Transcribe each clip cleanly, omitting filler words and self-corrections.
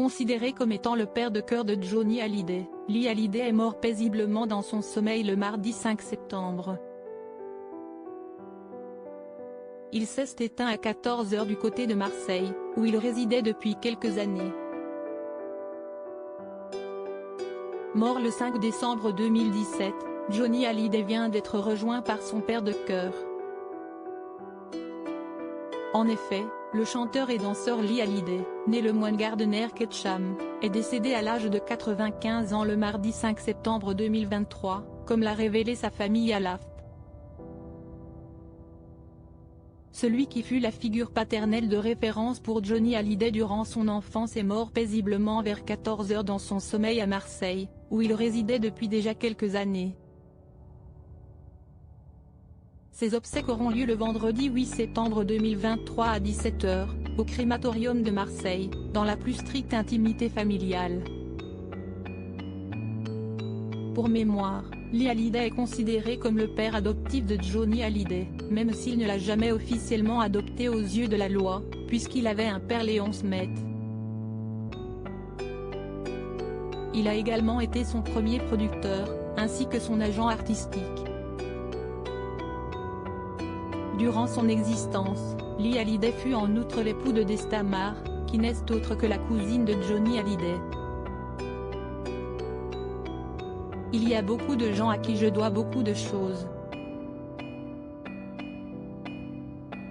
Considéré comme étant le père de cœur de Johnny Hallyday, Lee Hallyday est mort paisiblement dans son sommeil le mardi 5 septembre. Il s'est éteint à 14 h du côté de Marseille, où il résidait depuis quelques années. Mort le 5 décembre 2017, Johnny Hallyday vient d'être rejoint par son père de cœur. En effet, le chanteur et danseur Lee Hallyday, né le moine Gardner Ketchum, est décédé à l'âge de 95 ans le mardi 5 septembre 2023, comme l'a révélé sa famille à l'AFP. Celui qui fut la figure paternelle de référence pour Johnny Hallyday durant son enfance est mort paisiblement vers 14 h dans son sommeil à Marseille, où il résidait depuis déjà quelques années. Ses obsèques auront lieu le vendredi 8 septembre 2023 à 17 h, au crématorium de Marseille, dans la plus stricte intimité familiale. Pour mémoire, Lee Hallyday est considéré comme le père adoptif de Johnny Hallyday, même s'il ne l'a jamais officiellement adopté aux yeux de la loi, puisqu'il avait un père Léon Smet. Il a également été son premier producteur, ainsi que son agent artistique. Durant son existence, Lee Hallyday fut en outre l'époux de Desta Maar, qui n'est autre que la cousine de Johnny Hallyday. Il y a beaucoup de gens à qui je dois beaucoup de choses.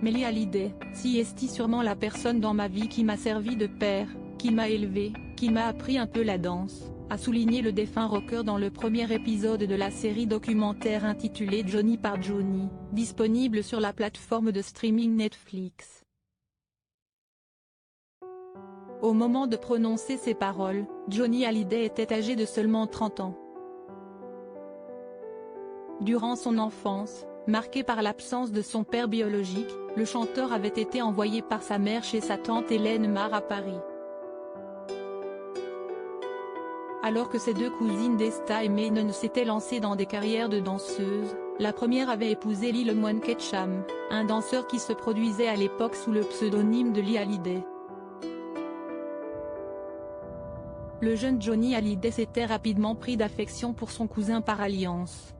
Mais Lee Hallyday, si est sûrement la personne dans ma vie qui m'a servi de père, qui m'a élevé, qui m'a appris un peu la danse, a souligné le défunt rocker dans le premier épisode de la série documentaire intitulée Johnny par Johnny, disponible sur la plateforme de streaming Netflix. Au moment de prononcer ces paroles, Johnny Hallyday était âgé de seulement 30 ans. Durant son enfance, marquée par l'absence de son père biologique, le chanteur avait été envoyé par sa mère chez sa tante Hélène Maar à Paris. Alors que ses deux cousines Desta et Manon s'étaient lancées dans des carrières de danseuses, la première avait épousé Lee le moine Ketchum, un danseur qui se produisait à l'époque sous le pseudonyme de Lee Hallyday. Le jeune Johnny Hallyday s'était rapidement pris d'affection pour son cousin par alliance.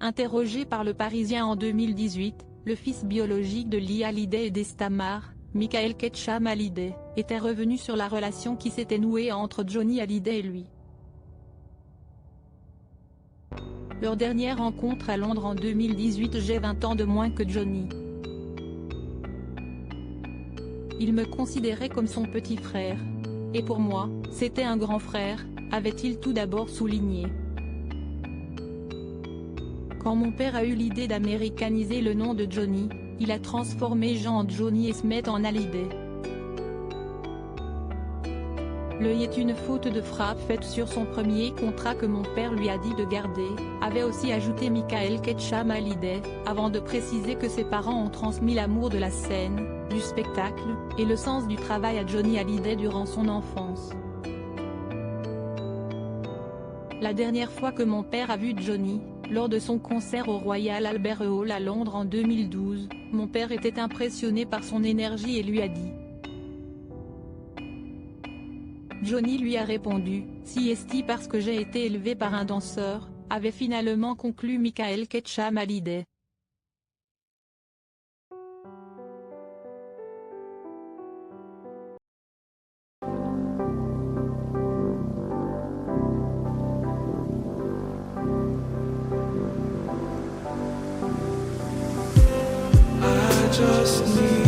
Interrogé par Le Parisien en 2018, le fils biologique de Lee Hallyday et Desta Maar, Michael Ketchum Hallyday, était revenu sur la relation qui s'était nouée entre Johnny Hallyday et lui. Leur dernière rencontre à Londres en 2018. J'ai 20 ans de moins que Johnny. Il me considérait comme son petit frère. Et pour moi, c'était un grand frère, avait-il tout d'abord souligné. Quand mon père a eu l'idée d'américaniser le nom de Johnny, il a transformé Jean en Johnny et Smet en Hallyday. Le est une faute de frappe faite sur son premier contrat que mon père lui a dit de garder, avait aussi ajouté Michael Ketchum Hallyday, avant de préciser que ses parents ont transmis l'amour de la scène, du spectacle, et le sens du travail à Johnny Hallyday durant son enfance. La dernière fois que mon père a vu Johnny, lors de son concert au Royal Albert Hall à Londres en 2012, mon père était impressionné par son énergie et lui a dit. Johnny lui a répondu, si est parce que j'ai été élevé par un danseur, avait finalement conclu Michael Ketchum Hallyday. Just need